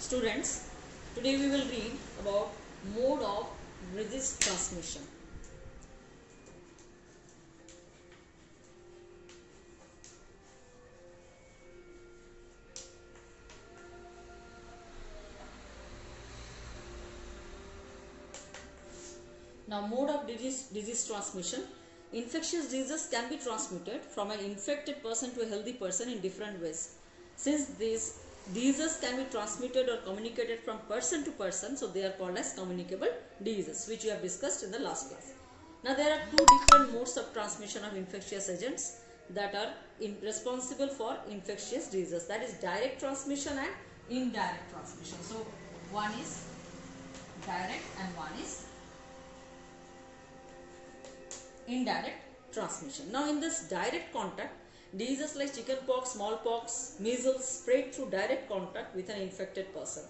Students, today we will read about mode of disease transmission. Now, mode of disease transmission. Infectious diseases can be transmitted from an infected person to a healthy person in different ways. Since these diseases can be transmitted or communicated from person to person, so they are called as communicable diseases, which we have discussed in the last class. Now, there are two different modes of transmission of infectious agents that are responsible for infectious diseases. That is direct transmission and indirect transmission. So, one is direct and one is indirect transmission. Now, in this direct contact, diseases like chickenpox, smallpox, measles spread through direct contact with an infected person.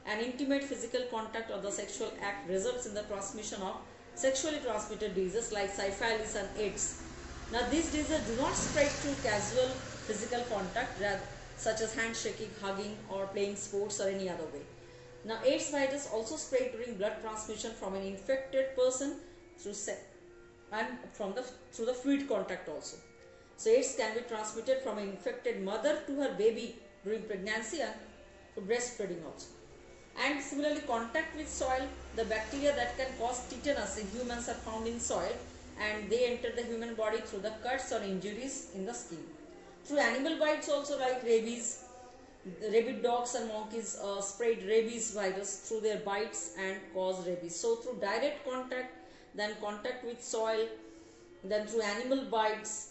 An intimate physical contact or the sexual act results in the transmission of sexually transmitted diseases like syphilis and AIDS. Now, these diseases do not spread through casual physical contact, such as handshaking, hugging, or playing sports or any other way. Now, AIDS virus also spread during blood transmission from an infected person through sex and through the fluid contact also. So, AIDS can be transmitted from an infected mother to her baby during pregnancy and to breastfeeding also. And similarly, contact with soil, the bacteria that can cause tetanus in humans are found in soil and they enter the human body through the cuts or injuries in the skin. Through animal bites also, like rabies, rabid dogs and monkeys spread rabies virus through their bites and cause rabies. So, through direct contact, then contact with soil, then through animal bites,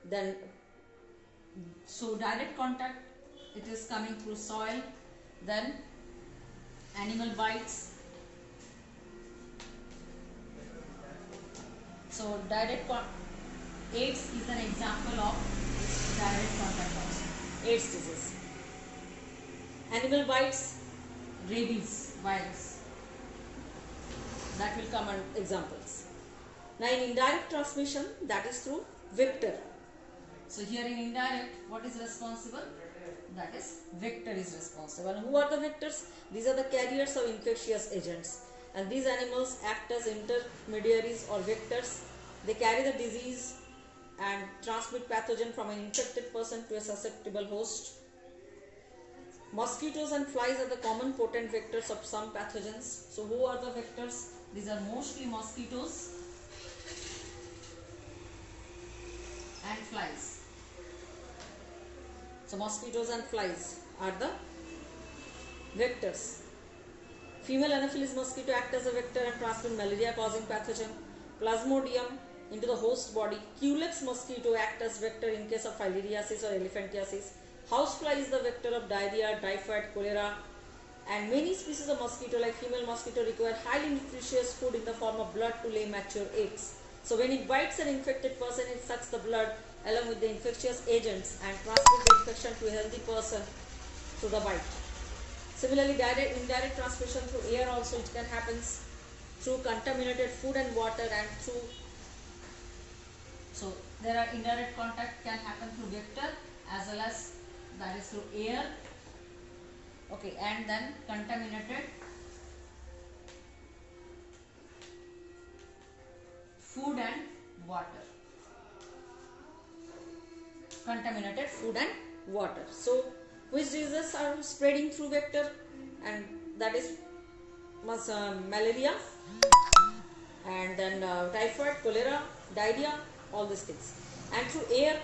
then so direct contact, it is coming through soil, then animal bites. So AIDS is an example of direct contact also. AIDS disease. Animal bites, rabies virus. That will come on examples. Now, in indirect transmission, that is through vector. So, here in indirect, what is responsible? That is vector is responsible. And who are the vectors? These are the carriers of infectious agents. And these animals act as intermediaries or vectors. They carry the disease and transmit pathogen from an infected person to a susceptible host. Mosquitoes and flies are the common potent vectors of some pathogens. So, who are the vectors? These are mostly mosquitoes and flies. So, mosquitoes and flies are the vectors. Female Anopheles mosquito act as a vector and transmit malaria causing pathogen. Plasmodium into the host body. Culex mosquito act as vector in case of filariasis or elephantiasis. Housefly is the vector of diarrhea, typhoid, cholera, and many species of mosquito like female mosquito require highly nutritious food in the form of blood to lay mature eggs. So, when it bites an infected person, it sucks the blood along with the infectious agents and transmits the infection to a healthy person through the bite. Similarly, indirect transmission through air also it can happen through contaminated food and water and through. So, there are indirect contact can happen through vector as well as that is through air. Okay, and then contaminated food and water. Contaminated food and water. So, which diseases are spreading through vector? And that is malaria and then typhoid, cholera, diarrhea, all these things. And through air,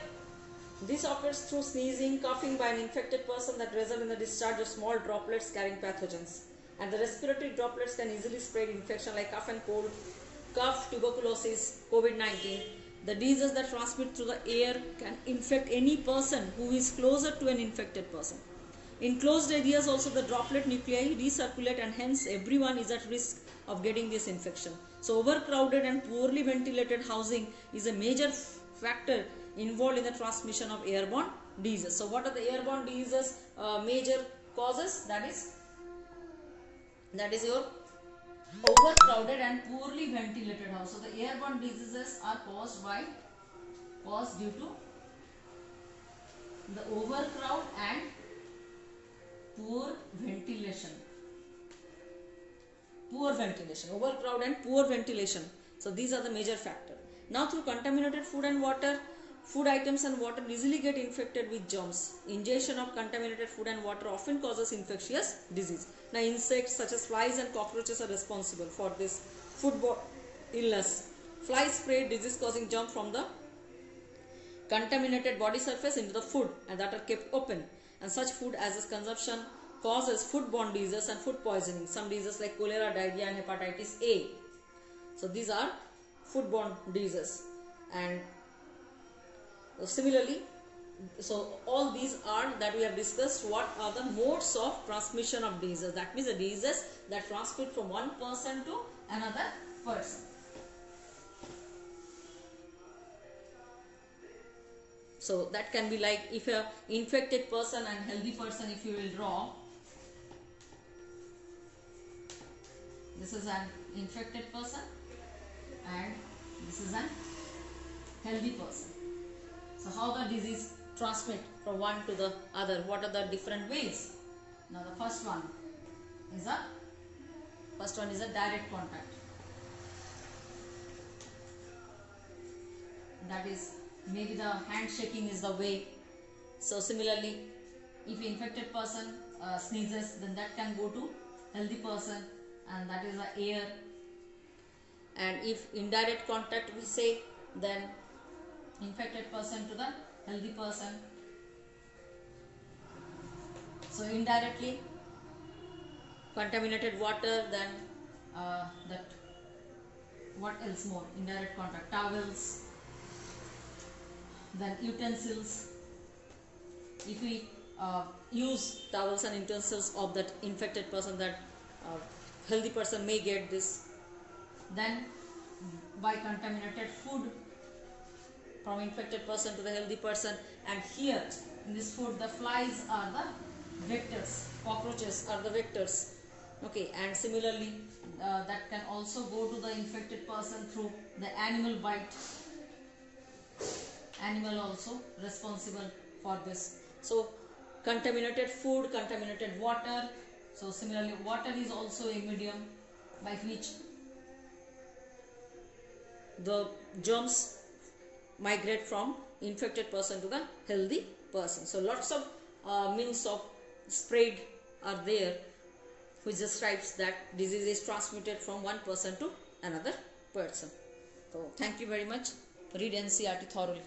this occurs through sneezing, coughing by an infected person that result in the discharge of small droplets carrying pathogens. And the respiratory droplets can easily spread infection like cough and cold, cough, tuberculosis, COVID-19. The diseases that transmit through the air can infect any person who is closer to an infected person. In closed areas also the droplet nuclei recirculate and hence everyone is at risk of getting this infection. So, overcrowded and poorly ventilated housing is a major factor involved in the transmission of airborne diseases. So, what are the airborne diseases major causes? That is your overcrowded and poorly ventilated house. So, the airborne diseases are caused due to the overcrowd and poor ventilation. Poor ventilation, overcrowd and poor ventilation. So these are the major factors. Now through contaminated food and water, food items and water easily get infected with germs. Ingestion of contaminated food and water often causes infectious disease. Now insects such as flies and cockroaches are responsible for this foodborne illness. Flies spread disease causing germ from the contaminated body surface into the food and that are kept open, and such food as this consumption causes foodborne diseases and food poisoning. Some diseases like cholera, diarrhea and hepatitis A. So these are foodborne diseases. And similarly, so all these are that we have discussed what are the modes of transmission of diseases. That means the diseases that transmit from one person to another person. So that can be like if a infected person and healthy person, if you will draw, this is an infected person and this is an healthy person. So how the disease transmit from one to the other? What are the different ways? Now the first one is a direct contact. That is, maybe the handshaking is the way. So similarly, if infected person sneezes, then that can go to healthy person, and that is the air. And if indirect contact we say, then infected person to the healthy person. So indirectly, contaminated water, then that, what else more? Indirect contact, towels, then utensils. If we use towels and utensils of that infected person, that healthy person may get this. Then by contaminated food from infected person to the healthy person, and here in this food the flies are the vectors, cockroaches are the vectors. Okay, and similarly that can also go to the infected person through the animal bite. Animal also responsible for this. So contaminated food, contaminated water. So similarly, water is also a medium by which the germs migrate from infected person to the healthy person. So lots of means of spread are there which describes that disease is transmitted from one person to another person. So thank you very much. Read NCERT thoroughly.